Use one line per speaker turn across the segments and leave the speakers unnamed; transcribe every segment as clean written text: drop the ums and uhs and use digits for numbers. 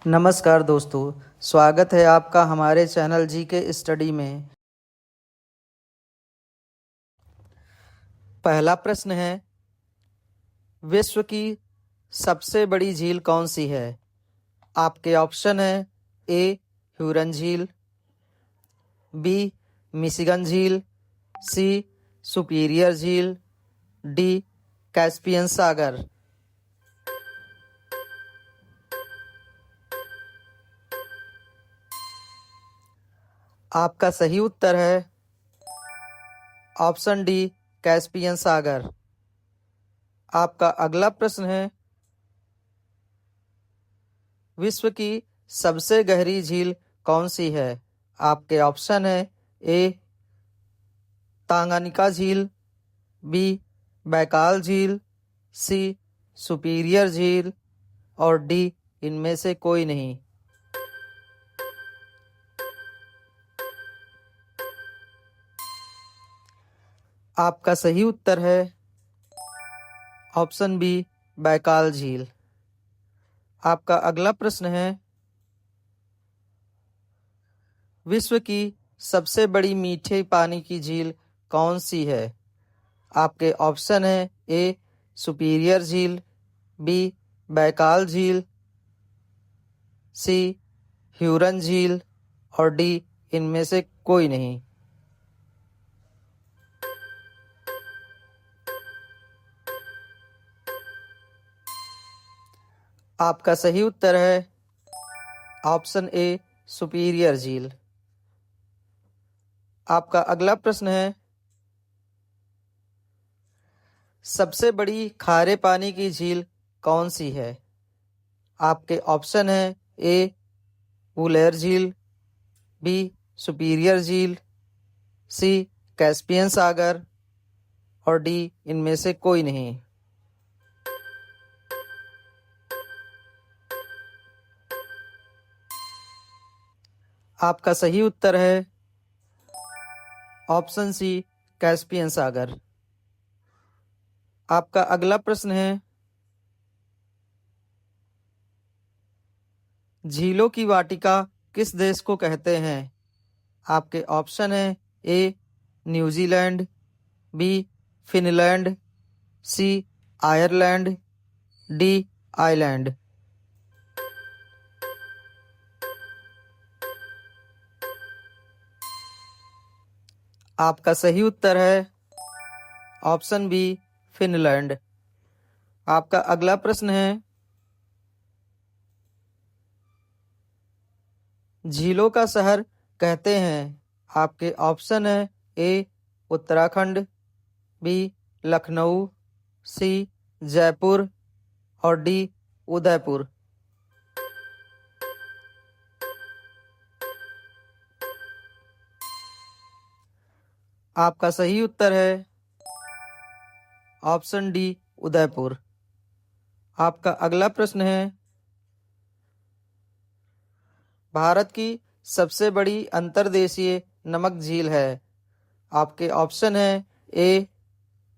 नमस्कार दोस्तों, स्वागत है आपका हमारे चैनल जी के स्टडी में। पहला प्रश्न है, विश्व की सबसे बड़ी झील कौन सी है? आपके ऑप्शन है ए ह्यूरन झील, बी मिशिगन झील, सी सुपीरियर झील, डी कैस्पियन सागर। आपका सही उत्तर है ऑप्शन डी कैस्पियन सागर। आपका अगला प्रश्न है, विश्व की सबसे गहरी झील कौन सी है? आपके ऑप्शन है ए तांगानिका झील, बी बैकाल झील, सी सुपीरियर झील और डी इनमें से कोई नहीं। आपका सही उत्तर है ऑप्शन बी बैकाल झील। आपका अगला प्रश्न है, विश्व की सबसे बड़ी मीठे पानी की झील कौन सी है? आपके ऑप्शन है ए सुपीरियर झील, बी बैकाल झील, सी ह्यूरन झील और डी इनमें से कोई नहीं। आपका सही उत्तर है ऑप्शन ए सुपीरियर झील। आपका अगला प्रश्न है, सबसे बड़ी खारे पानी की झील कौन सी है? आपके ऑप्शन है ए वुलेर झील, बी सुपीरियर झील, सी कैस्पियन सागर और डी इनमें से कोई नहीं। आपका सही उत्तर है ऑप्शन सी कैस्पियन सागर। आपका अगला प्रश्न है, झीलों की वाटिका किस देश को कहते हैं? आपके ऑप्शन है ए न्यूजीलैंड, बी फिनलैंड, सी आयरलैंड, डी आइलैंड। आपका सही उत्तर है ऑप्शन बी फिनलैंड। आपका अगला प्रश्न है, झीलों का शहर कहते हैं। आपके ऑप्शन है ए उत्तराखंड, बी लखनऊ, सी जयपुर और डी उदयपुर। आपका सही उत्तर है ऑप्शन डी उदयपुर। आपका अगला प्रश्न है, भारत की सबसे बड़ी अंतर्देशीय नमक झील है। आपके ऑप्शन है ए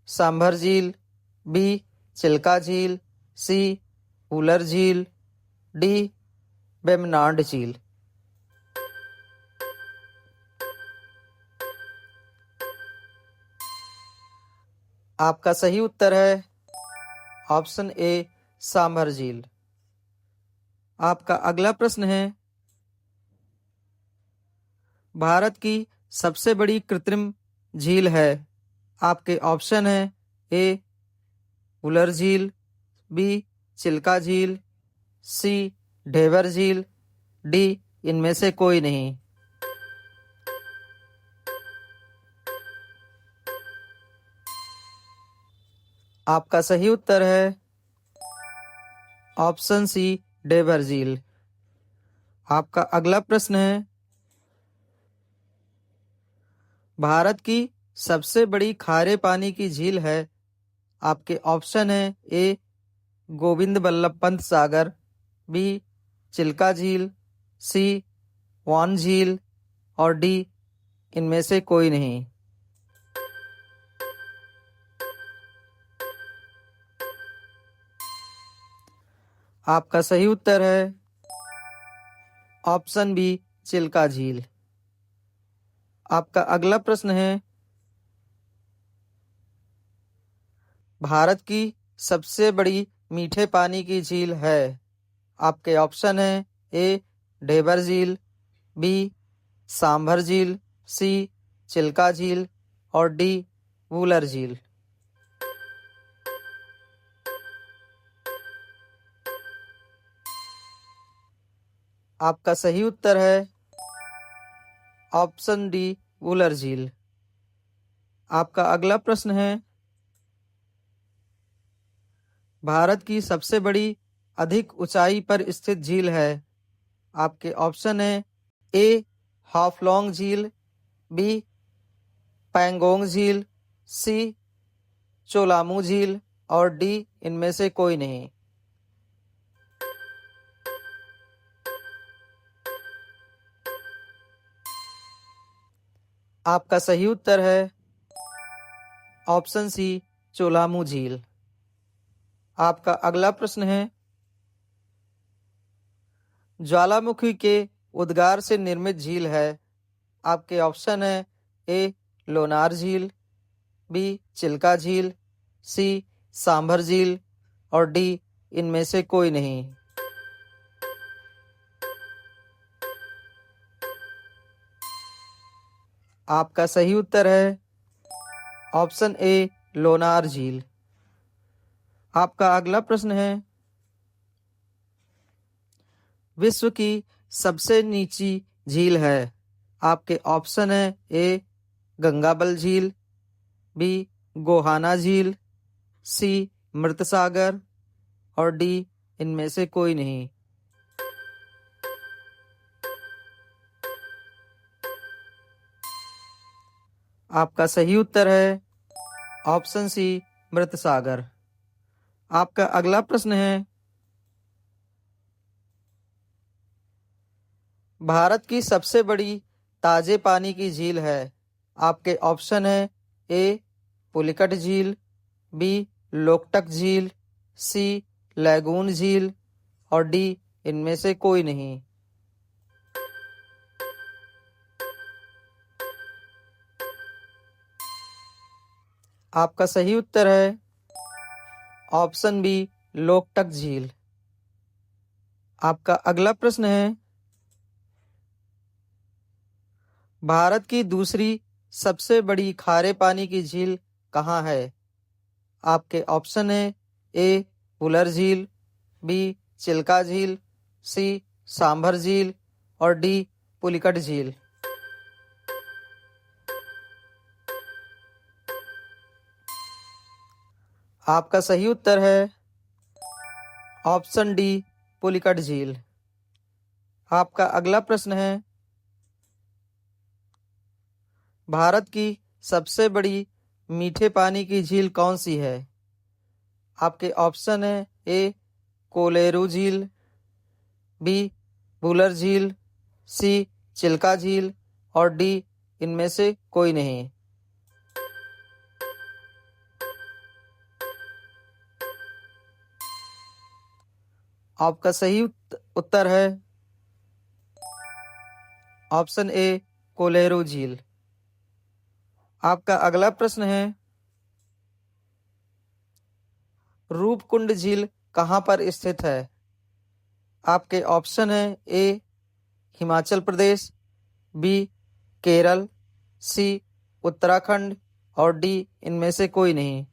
सांभर झील, बी चिल्का झील, सी उलर झील, डी वेम्बनाड झील। आपका सही उत्तर है ऑप्शन ए सांभर झील। आपका अगला प्रश्न है, भारत की सबसे बड़ी कृत्रिम झील है। आपके ऑप्शन है ए उलर झील, बी चिल्का झील, सी ढेबर झील, डी इनमें से कोई नहीं। आपका सही उत्तर है ऑप्शन सी ढेबर झील। आपका अगला प्रश्न है, भारत की सबसे बड़ी खारे पानी की झील है। आपके ऑप्शन है ए गोविंद बल्लभ पंत सागर, बी चिल्का झील, सी वान झील और डी इनमें से कोई नहीं। आपका सही उत्तर है ऑप्शन बी चिल्का झील। आपका अगला प्रश्न है, भारत की सबसे बड़ी मीठे पानी की झील है। आपके ऑप्शन है ए ढेबर झील, बी सांभर झील, सी चिल्का झील और डी वूलर झील। आपका सही उत्तर है ऑप्शन डी वूलर झील। आपका अगला प्रश्न है, भारत की सबसे बड़ी अधिक ऊंचाई पर स्थित झील है। आपके ऑप्शन है ए हाफलोंग झील, बी पैंगोंग झील, सी चोलामू झील और डी इनमें से कोई नहीं। आपका सही उत्तर है ऑप्शन सी चोलामू झील। आपका अगला प्रश्न है, ज्वालामुखी के उद्गार से निर्मित झील है। आपके ऑप्शन है ए लोनार झील, बी चिल्का झील, सी सांभर झील और डी इनमें से कोई नहीं। आपका सही उत्तर है ऑप्शन ए लोनार झील। आपका अगला प्रश्न है, विश्व की सबसे नीची झील है। आपके ऑप्शन है ए गंगाबल झील, बी गोहाना झील, सी मृत सागर और डी इनमें से कोई नहीं। आपका सही उत्तर है ऑप्शन सी मृत सागर। आपका अगला प्रश्न है, भारत की सबसे बड़ी ताजे पानी की झील है। आपके ऑप्शन है ए पुलिकट झील, बी लोकटक झील, सी लैगून झील और डी इनमें से कोई नहीं। आपका सही उत्तर है ऑप्शन बी लोकटक झील। आपका अगला प्रश्न है, भारत की दूसरी सबसे बड़ी खारे पानी की झील कहाँ है। आपके ऑप्शन है ए वुलर झील, बी चिल्का झील, सी सांभर झील और डी पुलिकट झील। आपका सही उत्तर है ऑप्शन डी पुलिकट झील। आपका अगला प्रश्न है, भारत की सबसे बड़ी मीठे पानी की झील कौन सी है। आपके ऑप्शन है ए कोलेरू झील, बी वुलर झील, सी चिल्का झील और डी इनमें से कोई नहीं। आपका सही उत्तर है ऑप्शन ए कोलेरू झील। आपका अगला प्रश्न है, रूपकुंड झील कहाँ पर स्थित है। आपके ऑप्शन है ए हिमाचल प्रदेश, बी केरल, सी उत्तराखंड और डी इनमें से कोई नहीं।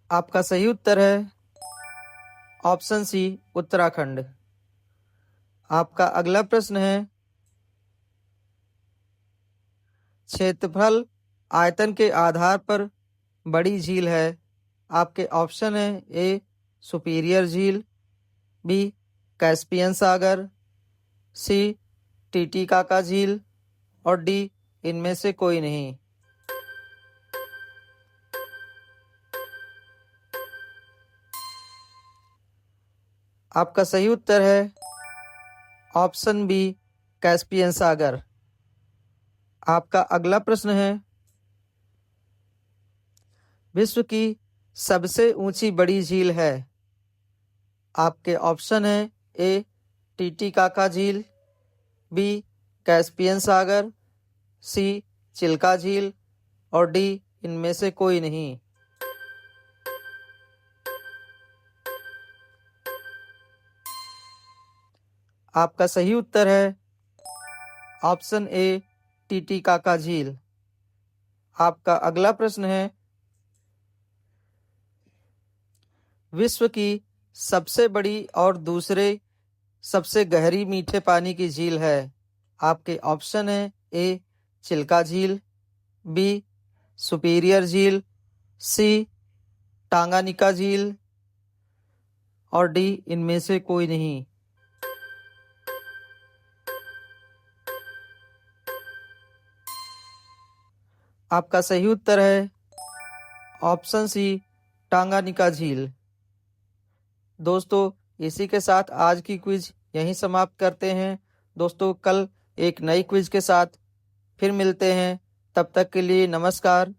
आपका सही उत्तर है ऑप्शन सी उत्तराखंड। आपका अगला प्रश्न है, क्षेत्रफल आयतन के आधार पर बड़ी झील है। आपके ऑप्शन है ए सुपीरियर झील, बी कैस्पियन सागर, सी टीटीकाका झील और डी इनमें से कोई नहीं। आपका सही उत्तर है ऑप्शन बी कैस्पियन सागर। आपका अगला प्रश्न है, विश्व की सबसे ऊंची बड़ी झील है? आपके ऑप्शन है ए टीटीकाका झील, बी कैस्पियन सागर, सी चिल्का झील और डी इनमें से कोई नहीं। आपका सही उत्तर है ऑप्शन ए टीटीकाका झील। आपका अगला प्रश्न है, विश्व की सबसे बड़ी और दूसरे सबसे गहरी मीठे पानी की झील है? आपके ऑप्शन है ए चिल्का झील, बी सुपीरियर झील, सी टांगानिका झील और डी इनमें से कोई नहीं। आपका सही उत्तर है ऑप्शन सी टांगानिका झील। दोस्तों, इसी के साथ आज की क्विज यहीं समाप्त करते हैं। दोस्तों, कल एक नई क्विज के साथ फिर मिलते हैं। तब तक के लिए नमस्कार।